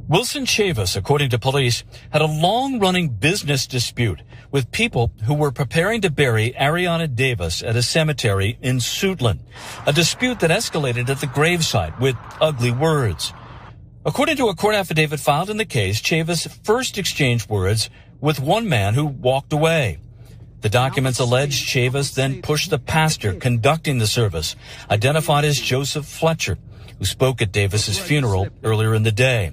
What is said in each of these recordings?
Wilson Chavis, according to police, had a long-running business dispute with people who were preparing to bury Ariana Davis at a cemetery in Suitland, a dispute that escalated at the gravesite with ugly words. According to a court affidavit filed in the case, Chavis first exchanged words with one man who walked away. The documents allege Chavis then pushed the pastor conducting the service, identified as Joseph Fletcher, who spoke at Davis's funeral earlier in the day.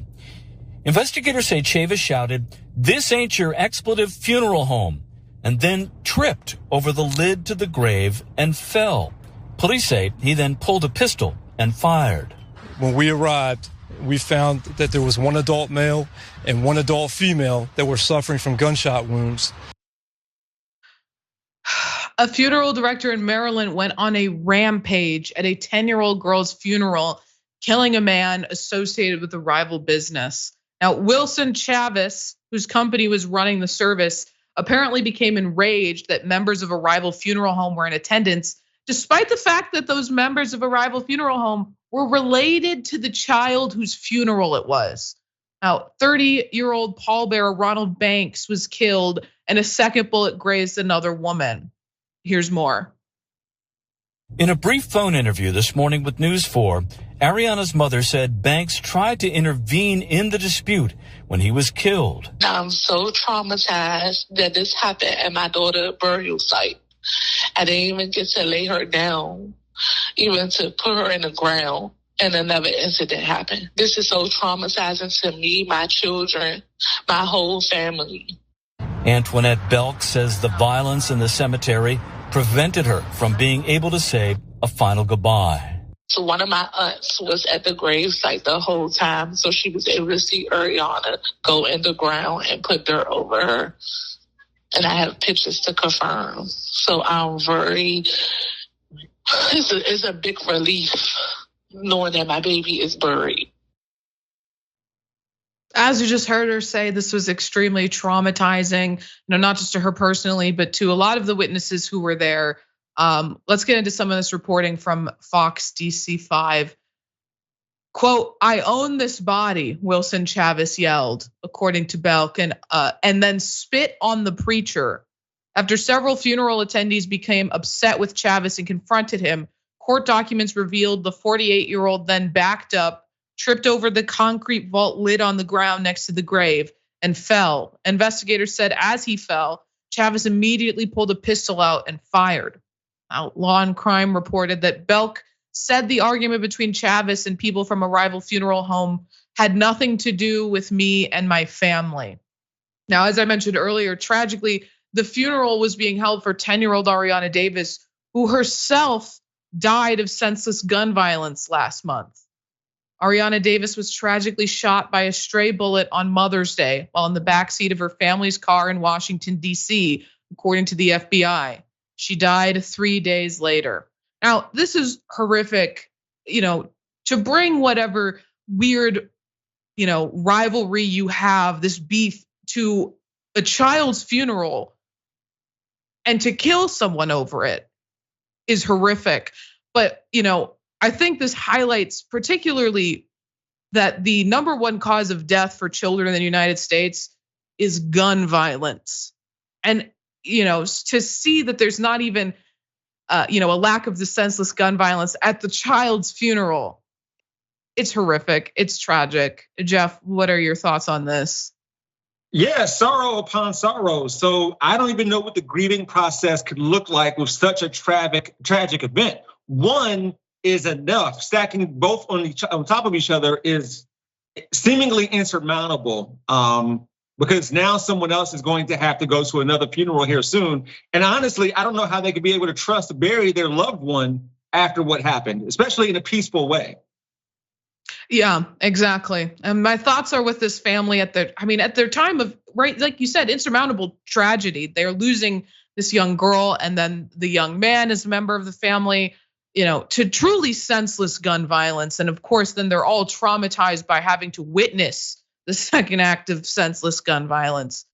Investigators say Chavis shouted, "This ain't your expletive funeral home," and then tripped over the lid to the grave and fell. Police say he then pulled a pistol and fired. When we arrived, we found that there was one adult male and one adult female that were suffering from gunshot wounds. A funeral director in Maryland went on a rampage at a 10-year-old girl's funeral, killing a man associated with a rival business. Now, Wilson Chavis, whose company was running the service, apparently became enraged that members of a rival funeral home were in attendance, despite the fact that those members of a rival funeral home were related to the child whose funeral it was. Now, 30-year-old pallbearer Ronald Banks was killed and a second bullet grazed another woman. Here's more. In a brief phone interview this morning with News 4, Ariana's mother said Banks tried to intervene in the dispute when he was killed. I'm so traumatized that this happened at my daughter's burial site. I didn't even get to lay her down, even to put her in the ground, and another incident happened. This is so traumatizing to me, my children, my whole family. Antoinette Belk says the violence in the cemetery prevented her from being able to say a final goodbye. So one of my aunts was at the gravesite the whole time, so she was able to see Ariana go in the ground and put dirt over her. And I have pictures to confirm. So I'm very, it's a big relief knowing that my baby is buried. As you just heard her say, this was extremely traumatizing, not just to her personally, but to a lot of the witnesses who were there. Let's get into some of this reporting from Fox DC5. Quote, "I own this body," Wilson Chavis yelled, according to Belk, and then spit on the preacher. After several funeral attendees became upset with Chavis and confronted him, court documents revealed the 48-year-old then backed up, tripped over the concrete vault lid on the ground next to the grave, and fell. Investigators said as he fell, Chavis immediately pulled a pistol out and fired. Law and Crime reported that Belk said the argument between Chavis and people from a rival funeral home had nothing to do with me and my family. Now, as I mentioned earlier, tragically, the funeral was being held for 10-year-old Ariana Davis, who herself died of senseless gun violence last month. Ariana Davis was tragically shot by a stray bullet on Mother's Day while in the backseat of her family's car in Washington, D.C., according to the FBI. She died 3 days later. Now, this is horrific, to bring whatever weird, rivalry you have, this beef, to a child's funeral and to kill someone over it is horrific. But, I think this highlights particularly that the number one cause of death for children in the United States is gun violence. And, to see that there's not even, a lack of the senseless gun violence at the child's funeral, it's horrific, it's tragic. Jeff, what are your thoughts on this? Yeah, sorrow upon sorrow. So I don't even know what the grieving process could look like with such a tragic event. One is enough. Stacking both on top of each other is seemingly insurmountable, because now someone else is going to have to go to another funeral here soon. And honestly, I don't know how they could be able to trust to bury their loved one after what happened, especially in a peaceful way. Yeah, exactly. And my thoughts are with this family at their time of, right, like you said, insurmountable tragedy. They're losing this young girl, and then the young man is a member of the family, to truly senseless gun violence. And of course, then they're all traumatized by having to witness the second act of senseless gun violence.